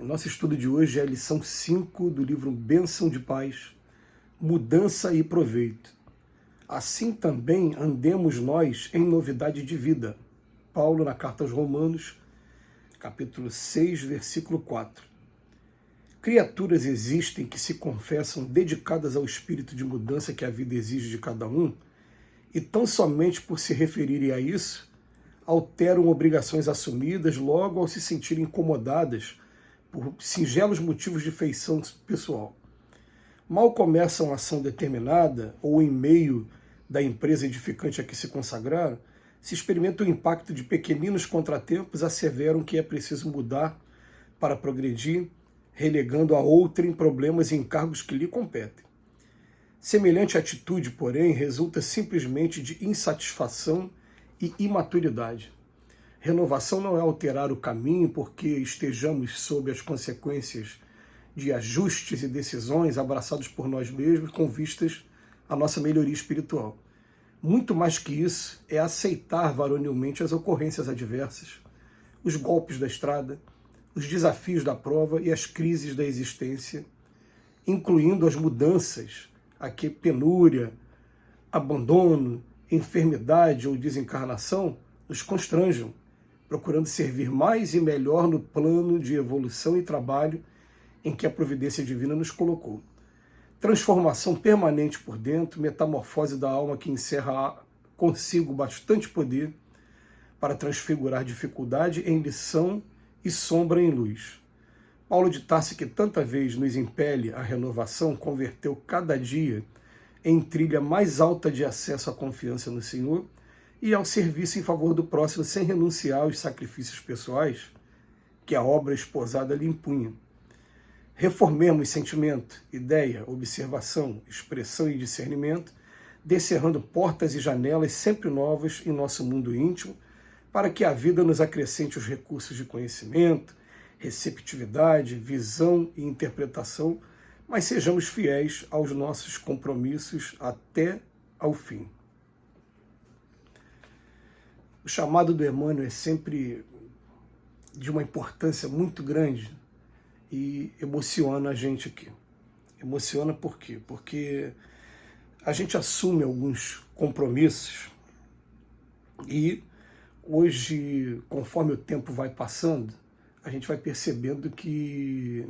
O nosso estudo de hoje é a lição 5 do livro Bênção de Paz, Mudança e Proveito. Assim também andemos nós em novidade de vida. Paulo na carta aos Romanos, capítulo 6, versículo 4. Criaturas existem que se confessam dedicadas ao espírito de mudança que a vida exige de cada um, e tão somente por se referirem a isso, alteram obrigações assumidas logo ao se sentirem incomodadas por singelos motivos de feição pessoal. Mal começam a ação determinada, ou em meio da empresa edificante a que se consagraram, se experimenta o impacto de pequeninos contratempos, asseveram que é preciso mudar para progredir, relegando a outrem problemas e encargos que lhe competem. Semelhante atitude, porém, resulta simplesmente de insatisfação e imaturidade. Renovação não é alterar o caminho porque estejamos sob as consequências de ajustes e decisões abraçados por nós mesmos com vistas à nossa melhoria espiritual. Muito mais que isso, é aceitar varonilmente as ocorrências adversas, os golpes da estrada, os desafios da prova e as crises da existência, incluindo as mudanças a que penúria, abandono, enfermidade ou desencarnação nos constranjam, procurando servir mais e melhor no plano de evolução e trabalho em que a providência divina nos colocou. Transformação permanente por dentro, metamorfose da alma que encerra consigo bastante poder para transfigurar dificuldade em lição e sombra em luz. Paulo de Tarso, que tanta vez nos impele à renovação, converteu cada dia em trilha mais alta de acesso à confiança no Senhor e ao serviço em favor do próximo, sem renunciar aos sacrifícios pessoais que a obra esposada lhe impunha. Reformemos sentimento, ideia, observação, expressão e discernimento, descerrando portas e janelas sempre novas em nosso mundo íntimo, para que a vida nos acrescente os recursos de conhecimento, receptividade, visão e interpretação, mas sejamos fiéis aos nossos compromissos até ao fim. O chamado do Emmanuel é sempre de uma importância muito grande e emociona a gente aqui. Emociona por quê? Porque a gente assume alguns compromissos e hoje, conforme o tempo vai passando, a gente vai percebendo que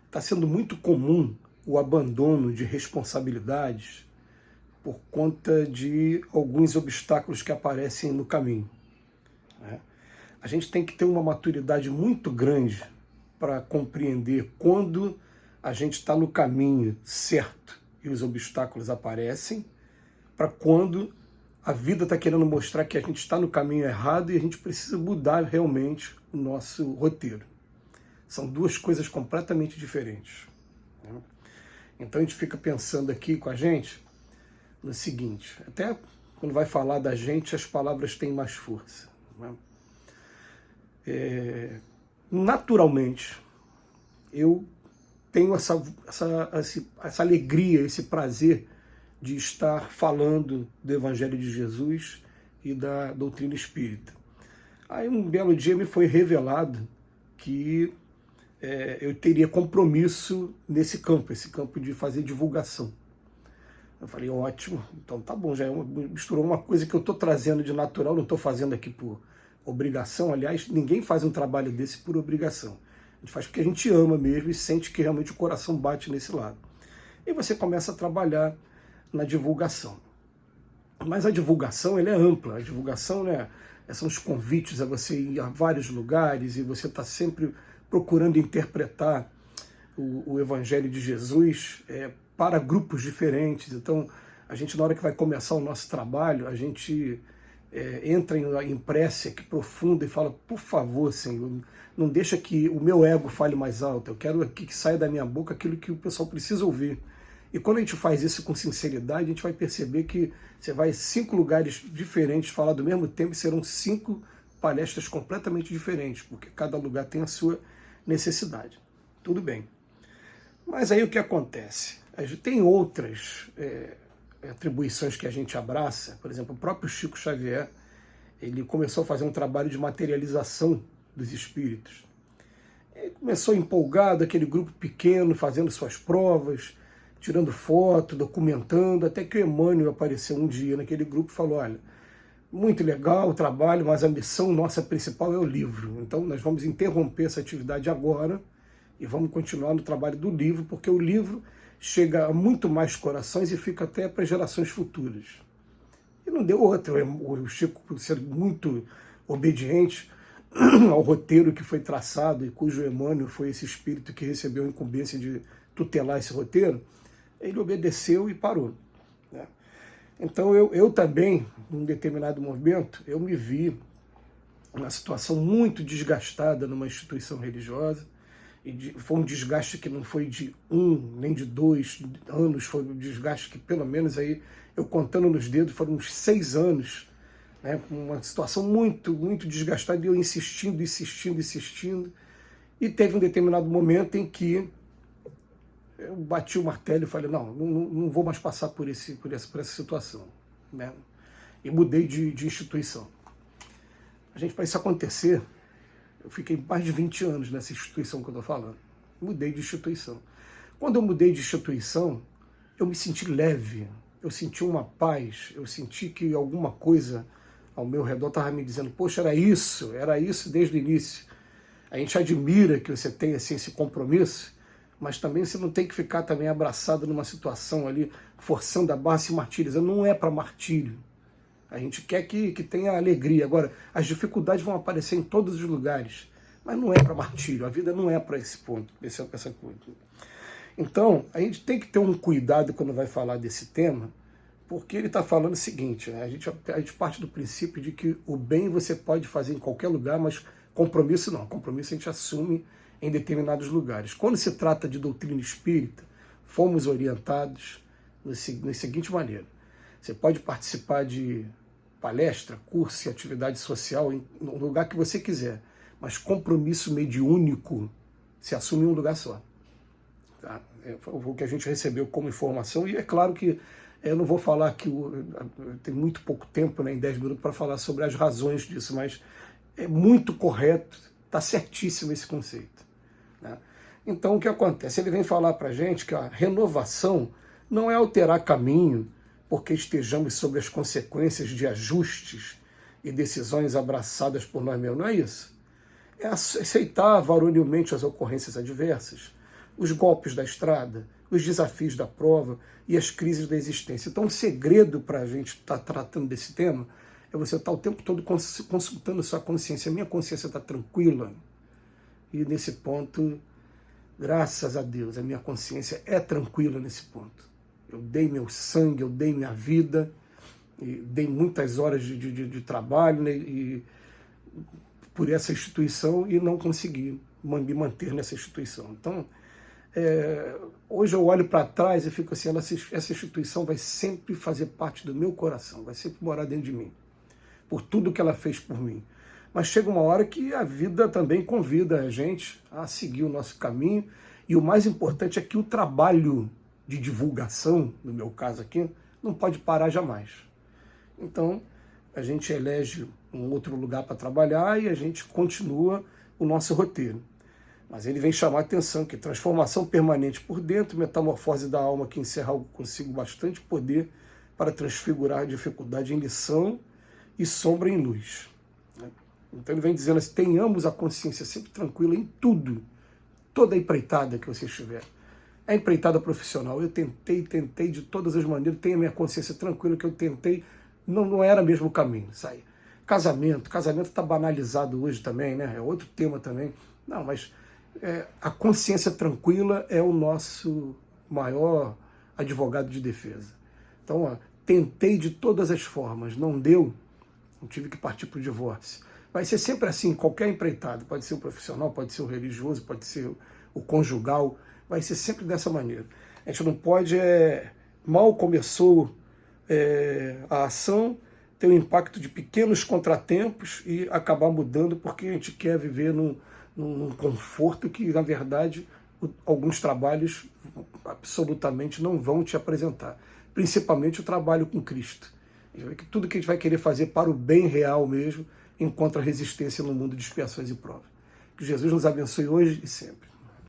está sendo muito comum o abandono de responsabilidades por conta de alguns obstáculos que aparecem no caminho. A gente tem que ter uma maturidade muito grande para compreender quando a gente está no caminho certo e os obstáculos aparecem, para quando a vida está querendo mostrar que a gente está no caminho errado e a gente precisa mudar realmente o nosso roteiro. São duas coisas completamente diferentes. Então a gente fica pensando aqui com a gente no seguinte, até quando vai falar da gente, as palavras têm mais força. Naturalmente, eu tenho essa alegria, esse prazer de estar falando do Evangelho de Jesus e da doutrina espírita. Aí um belo dia me foi revelado que eu teria compromisso nesse campo, esse campo de fazer divulgação. Eu falei, ótimo, então tá bom, já misturou uma coisa que eu estou trazendo de natural, não estou fazendo aqui por obrigação. Aliás, ninguém faz um trabalho desse por obrigação. A gente faz porque a gente ama mesmo e sente que realmente o coração bate nesse lado. E você começa a trabalhar na divulgação. Mas a divulgação ela é ampla. A divulgação, né, são os convites a você ir a vários lugares e você está sempre procurando interpretar o Evangelho de Jesus para grupos diferentes. Então, a gente, na hora que vai começar o nosso trabalho, a gente entra em prece aqui profunda e fala, por favor, Senhor, não deixa que o meu ego fale mais alto, eu quero aqui que saia da minha boca aquilo que o pessoal precisa ouvir. E quando a gente faz isso com sinceridade, a gente vai perceber que você vai em 5 lugares diferentes falar do mesmo tempo e serão 5 palestras completamente diferentes, porque cada lugar tem a sua necessidade. Tudo bem. Mas aí o que acontece? Tem outras atribuições que a gente abraça. Por exemplo, o próprio Chico Xavier, ele começou a fazer um trabalho de materialização dos espíritos. E começou empolgado, aquele grupo pequeno, fazendo suas provas, tirando foto, documentando, até que o Emmanuel apareceu um dia naquele grupo e falou, olha, muito legal o trabalho, mas a missão nossa principal é o livro. Então nós vamos interromper essa atividade agora e vamos continuar no trabalho do livro, porque o livro chega a muito mais corações e fica até para gerações futuras. E não deu outra. O Chico, por ser muito obediente ao roteiro que foi traçado e cujo Emmanuel foi esse espírito que recebeu a incumbência de tutelar esse roteiro, ele obedeceu e parou, né? Então eu também, num determinado momento, eu me vi numa situação muito desgastada numa instituição religiosa, e foi um desgaste que não foi de 1, nem de 2 anos, foi um desgaste que pelo menos aí, eu contando nos dedos, foram uns 6 anos, né, uma situação muito, muito desgastada, e eu insistindo, e teve um determinado momento em que eu bati o martelo e falei, não vou mais passar por essa situação, né? E mudei de instituição. Para isso acontecer, eu fiquei mais de 20 anos nessa instituição que eu estou falando. Mudei de instituição. Quando eu mudei de instituição, eu me senti leve, eu senti uma paz, eu senti que alguma coisa ao meu redor estava me dizendo, poxa, era isso desde o início. A gente admira que você tenha assim, esse compromisso, mas também você não tem que ficar também abraçado numa situação ali, forçando a barra, se martirizando. Não é para martírio. A gente quer que tenha alegria. Agora, as dificuldades vão aparecer em todos os lugares, mas não é para martírio. A vida não é para esse ponto, essa coisa. Então, a gente tem que ter um cuidado quando vai falar desse tema, porque ele está falando o seguinte, né? A gente parte do princípio de que o bem você pode fazer em qualquer lugar, mas compromisso não. Compromisso a gente assume em determinados lugares. Quando se trata de doutrina espírita, fomos orientados na seguinte maneira. Você pode participar de palestra, curso e atividade social no lugar que você quiser, mas compromisso mediúnico se assume em um lugar só. Tá? Foi o que a gente recebeu como informação, e é claro que eu não vou falar que tem muito pouco tempo, né, em 10 minutos, para falar sobre as razões disso, mas é muito correto, está certíssimo esse conceito, né? Então o que acontece? Ele vem falar para a gente que a renovação não é alterar caminho porque estejamos sobre as consequências de ajustes e decisões abraçadas por nós mesmos. Não é isso. É aceitar varonilmente as ocorrências adversas, os golpes da estrada, os desafios da prova e as crises da existência. Então o segredo para a gente estar tratando desse tema é você estar o tempo todo consultando sua consciência. A minha consciência está tranquila? E nesse ponto, graças a Deus, a minha consciência é tranquila nesse ponto. Eu dei meu sangue, eu dei minha vida, e dei muitas horas de trabalho, né, e por essa instituição, e não consegui me manter nessa instituição. Então, hoje eu olho para trás e fico assim, essa instituição vai sempre fazer parte do meu coração, vai sempre morar dentro de mim, por tudo que ela fez por mim. Mas chega uma hora que a vida também convida a gente a seguir o nosso caminho, e o mais importante é que o trabalho de divulgação, no meu caso aqui, não pode parar jamais. Então, a gente elege um outro lugar para trabalhar e a gente continua o nosso roteiro. Mas ele vem chamar a atenção que transformação permanente por dentro, metamorfose da alma que encerra algo consigo bastante poder para transfigurar a dificuldade em lição e sombra em luz. Então ele vem dizendo assim, tenhamos a consciência sempre tranquila em tudo, toda a empreitada que você estiver. A empreitada profissional, eu tentei de todas as maneiras, tenho a minha consciência tranquila que eu tentei, não era mesmo o caminho, sai. Casamento está banalizado hoje também, né? É outro tema também. Não, mas a consciência tranquila é o nosso maior advogado de defesa. Então, tentei de todas as formas, não deu, não tive que partir para o divórcio. Vai ser sempre assim, qualquer empreitada, pode ser o profissional, pode ser o religioso, pode ser o conjugal, vai ser sempre dessa maneira. A gente não pode, mal começou a ação, ter um impacto de pequenos contratempos e acabar mudando porque a gente quer viver num conforto que, na verdade, alguns trabalhos absolutamente não vão te apresentar. Principalmente o trabalho com Cristo. Que tudo que a gente vai querer fazer para o bem real mesmo encontra resistência no mundo de expiações e provas. Que Jesus nos abençoe hoje e sempre.